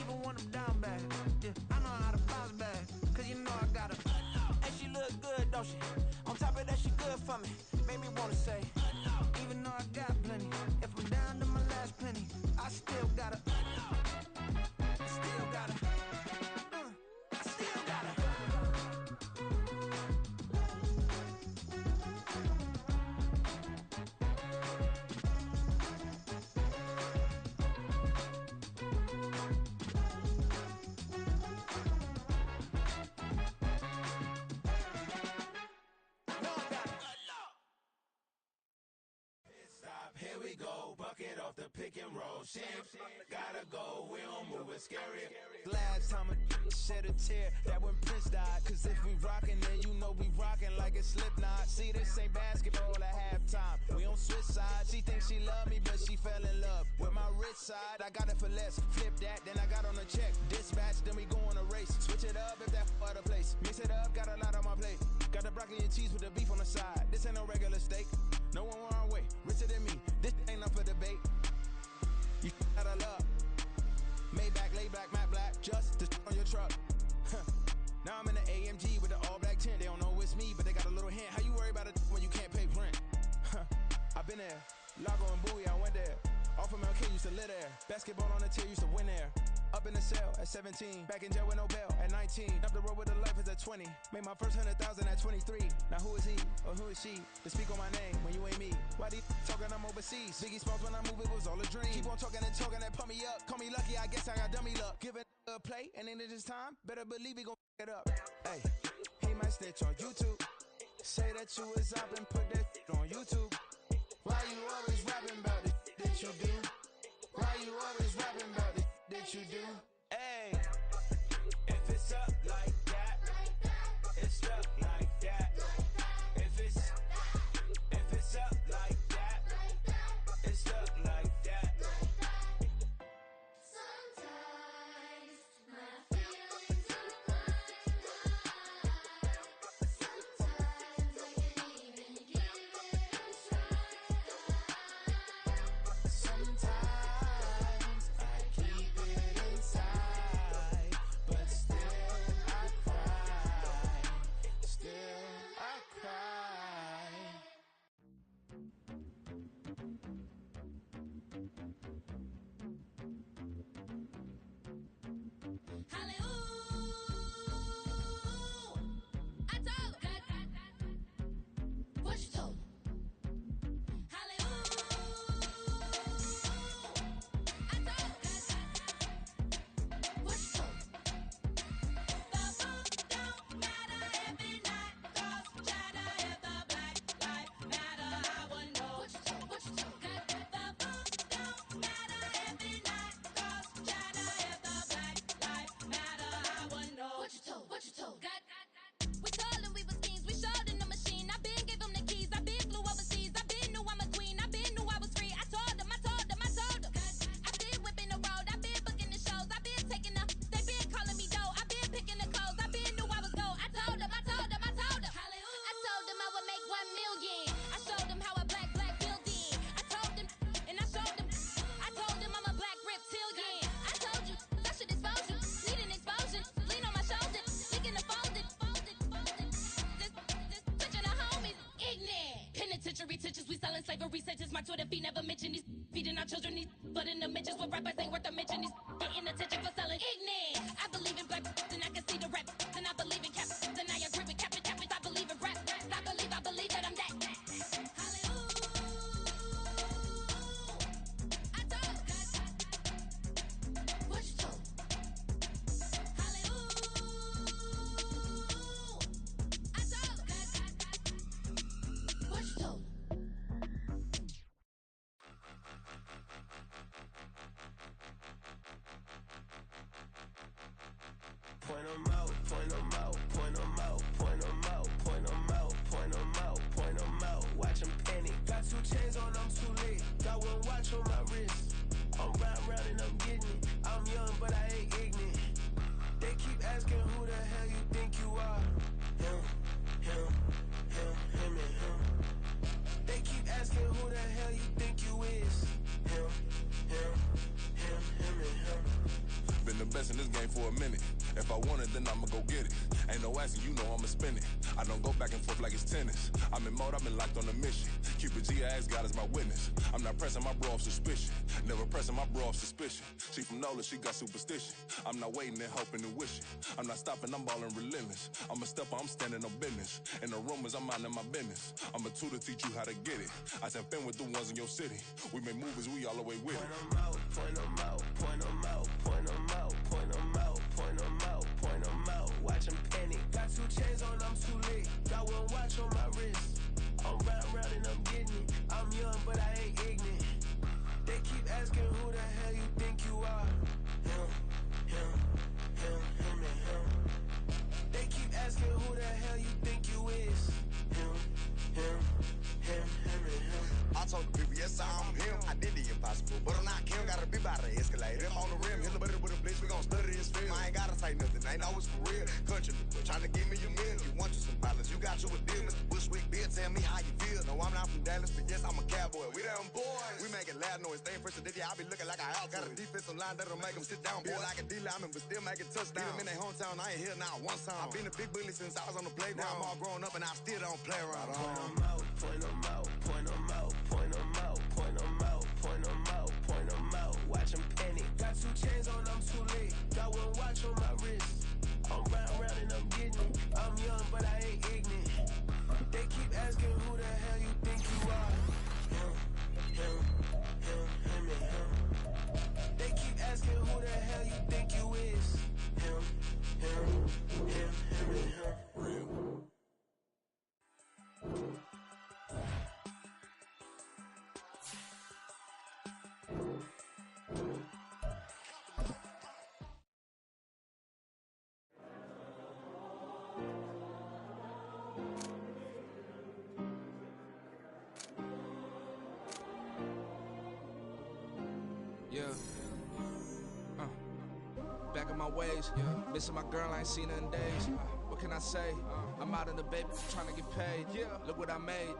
Even when I'm down bad, yeah, I know how to bounce back. Cause you know I got her. And she look good, don't she? On top of that, she good for me. Made me wanna say, even though I got plenty, if I'm down to my last penny, I still got her. I still got her. I still got her. Here we go, bucket off the pick and roll. Shit, gotta go, we don't move it scary. Last time a shed a tear, that when Prince died. Cause if we rockin', then you know we rockin' like a Slipknot. See, this ain't basketball at halftime. We on switch sides. She thinks she love me, but she fell in love with my rich side. I got it for less, flip that, then I got on a check. Dispatch, then we go on a race. Switch it up if that other place. Mix it up, got a lot on my plate. Got the broccoli and cheese with the beef on the side. This ain't no regular steak. No one wrong way, richer than me. This ain't up for debate. You out of luck. Maybach, lay back, matte black, just to on your truck. Now I'm in the AMG with the all black tint. They don't know it's me, but they got a little hint. How you worry about it when you can't pay rent? I've been there. Lago and Bowie, I went there. Off of MLK, used to live there. Basketball on the tier, used to win there. Up in the cell at 17. Back in jail with no bail at 19. Up the road with the life is at 20. Made my first 100,000 at 23. Now who is he or who is she to speak on my name when you ain't me? Why they talking I'm overseas? Biggie Smalls when I move, it was all a dream. Keep on talking and pump me up. Call me lucky, I guess I got dummy luck. Give it a play, and then it is time. Better believe we gon' it up. Hey, he might snitch on YouTube. Say that you was up and put that on YouTube. Why you always rapping about it that you do? Why you always rapping about it that you do? Hey, if it's up like that, it's stuck like that. If it's up like that, it's stuck like that. Sometimes my feelings are blind. Sometimes I can't even give it a try. Sometimes I keep it inside, but still I cry. Still I cry. I told what you told. I told what you told. The phone don't matter if it not cause chatter if the black life matter. I wanna know what you told. What you told. The phone don't matter if it not cause chatter if the black life matter. I wanna know what you told. What you told. We told him we was kings, we showed in the machine. I been gave him the keys, I been flew overseas. I been knew I'm a queen, I been knew I was free. I told him. I been whipping the road, I been booking the shows. I been taking the, they been calling me dough. I been picking the clothes, I been knew I was gold. I told him. I told him I would make 1 million. I showed him how a black building. I told him, and I showed him. I told him I'm a black reptilian. I told you, that should expose you. Need an explosion, lean on my shoulder, licking the folded. This touching the homies, ignorant. Penitentiary teachers, we selling slavery sentences. My Twitter feed never mention these. Feeding our children these. But in the mentions, what rappers ain't worth a mention. These getting attention for selling ignorant. I believe in black, and I can see the rap. And I believe in cap, and I agree with cap. I believe in rap. I believe that I'm that. I told what you told. I told what you point 'em out, point 'em out, point 'em out, point 'em out, point 'em out, point 'em out, point 'em out. Watch 'em panic. Got 2 chains on, I'm too late. Got 1 watch on my wrist. I'm round and I'm getting it. I'm young, but I ain't ignorant. They keep asking who the hell you think you are. Him, him, him, him, and him. They keep asking who the hell you think you is. Him, him, him, him, and him. Been the best in this game for a minute. If I want it, then I'ma go get it. Ain't no asking, you know I'ma spin it. I don't go back and forth like it's tennis. I'm in mode, I've been locked on a mission. Cupid G, I ask God as my witness. I'm not pressing my bro off suspicion. Never pressing my bro off suspicion. She from Nola, she got superstition. I'm not waiting and hoping and wishing. I'm not stopping, I'm balling relentless. I'm a stepper, I'm standing on business. In the rumors, I'm minding my business. I'm a tutor, teach you how to get it. I said, fin with the ones in your city. We make movies, we all the way with it. Point 'em out, point 'em out, point 'em out, point 'em out, point 'em out, point 'em out, point 'em out. Watch 'em panic. Got 2 chains on, I'm too late. Got 1 watch on my wrist. I'm round and I'm getting it. I'm young, but I ain't ignorant. They keep asking who the hell you think you are. Him, him, him, him, and him. They keep asking who the hell you think you is. Him, him, him, him, and him. I told the people, yes, I'm him. I did the impossible, but I'm not Kim. Gotta be by the escalator. If on the rim, hit the butter with a blitz, we gon' study this film. I ain't gotta say nothing, ain't always for real. Country people trying to give me a meal. You want you some balance, you got you a deal. Mr. Bushwick, Bill, tell me how you feel. No, I'm not from Dallas, but yes, I'm a cowboy. We them boys. We making loud noise, stay fresh to this. I be looking like an out. Got a defensive line that'll make them sit down. Boy, like a D-lineman, but still making touchdowns. Beat them in their hometown, I ain't here now one time. I been a big bully since I was on the playground. Now I'm all grown up and I still don't play around. Point 'em out, point 'em out, point 'em out, point 'em out, point 'em out, point 'em out, point 'em out. Watch 'em panic. Got 2 chains on, I'm too late. Got 1 watch on my wrist. I'm round and I'm getting it. I'm young, but I ain't ignorant. They keep asking who the hell you think you are. Him, him, him, him, and him. They keep asking who the hell you think you is. Him, him, him, him, and him. Real. Yeah. Back in my ways, yeah. Missing my girl, I ain't seen her in days. What can I say? I'm out in the baby, trying to get paid. Yeah. Look what I made.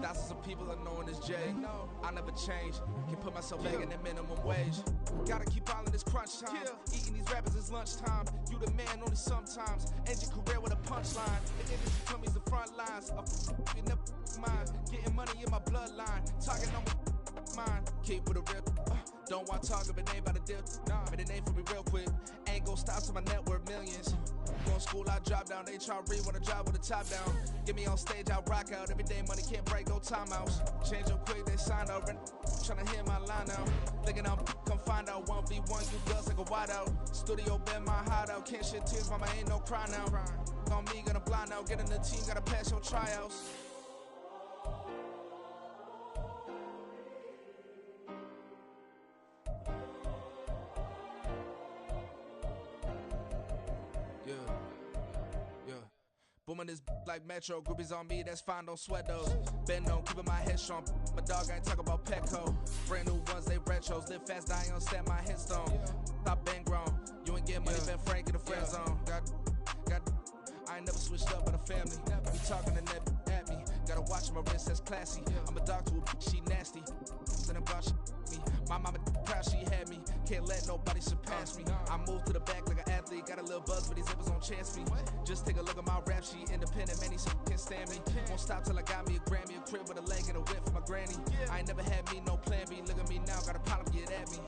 Thousands of people are knowing this Jay. I never change. Can put myself back in that minimum wage. Gotta keep all in this crunch time. Eating these rappers is lunchtime. You the man only sometimes. End your career with a punchline. The industry companies the front lines. You never mind. Getting money in my bloodline. Talking on my mind. Keep with a real. Don't want to talk if it ain't about the deal. Nah, but it ain't for me real quick. Ain't gon' stop till my net worth millions. Go to school, I drop down. They try to read when I drop with the top down. Get me on stage, I rock out. Every day money can't break, no timeouts. Change up quick, they sign up. Tryna hear my line now. Thinking I'm come find out. 1v1, you girls like a wide out. Studio been my hideout. Can't shed tears, mama ain't no cry now. On me, gonna blind out. Get in the team, gotta pass your tryouts. Booming this like Metro, groupies on me, that's fine, don't sweat those. Bend on, keeping my head strong. My dog ain't talk about Petco. Brand new ones, they retros. Live fast, die on set my headstone. Stop been grown. You ain't get money, been Frank in the friend zone. Got, I ain't never switched up in a family. Be talking to net at me. Gotta watch my wrist, that's classy. I'm a dog to a she nasty. Then I'm about me. My mama proud she had me. Can't let nobody surpass me. I moved to the back like an athlete. Got a little buzz, but these zippers don't chance me. Just take a look at my rap sheet. Independent, man, these can't stand me. Won't stop till I got me a Grammy, a crib with a leg and a whip for my granny. I ain't never had me no plan B. Look at me now, got a problem, get at me.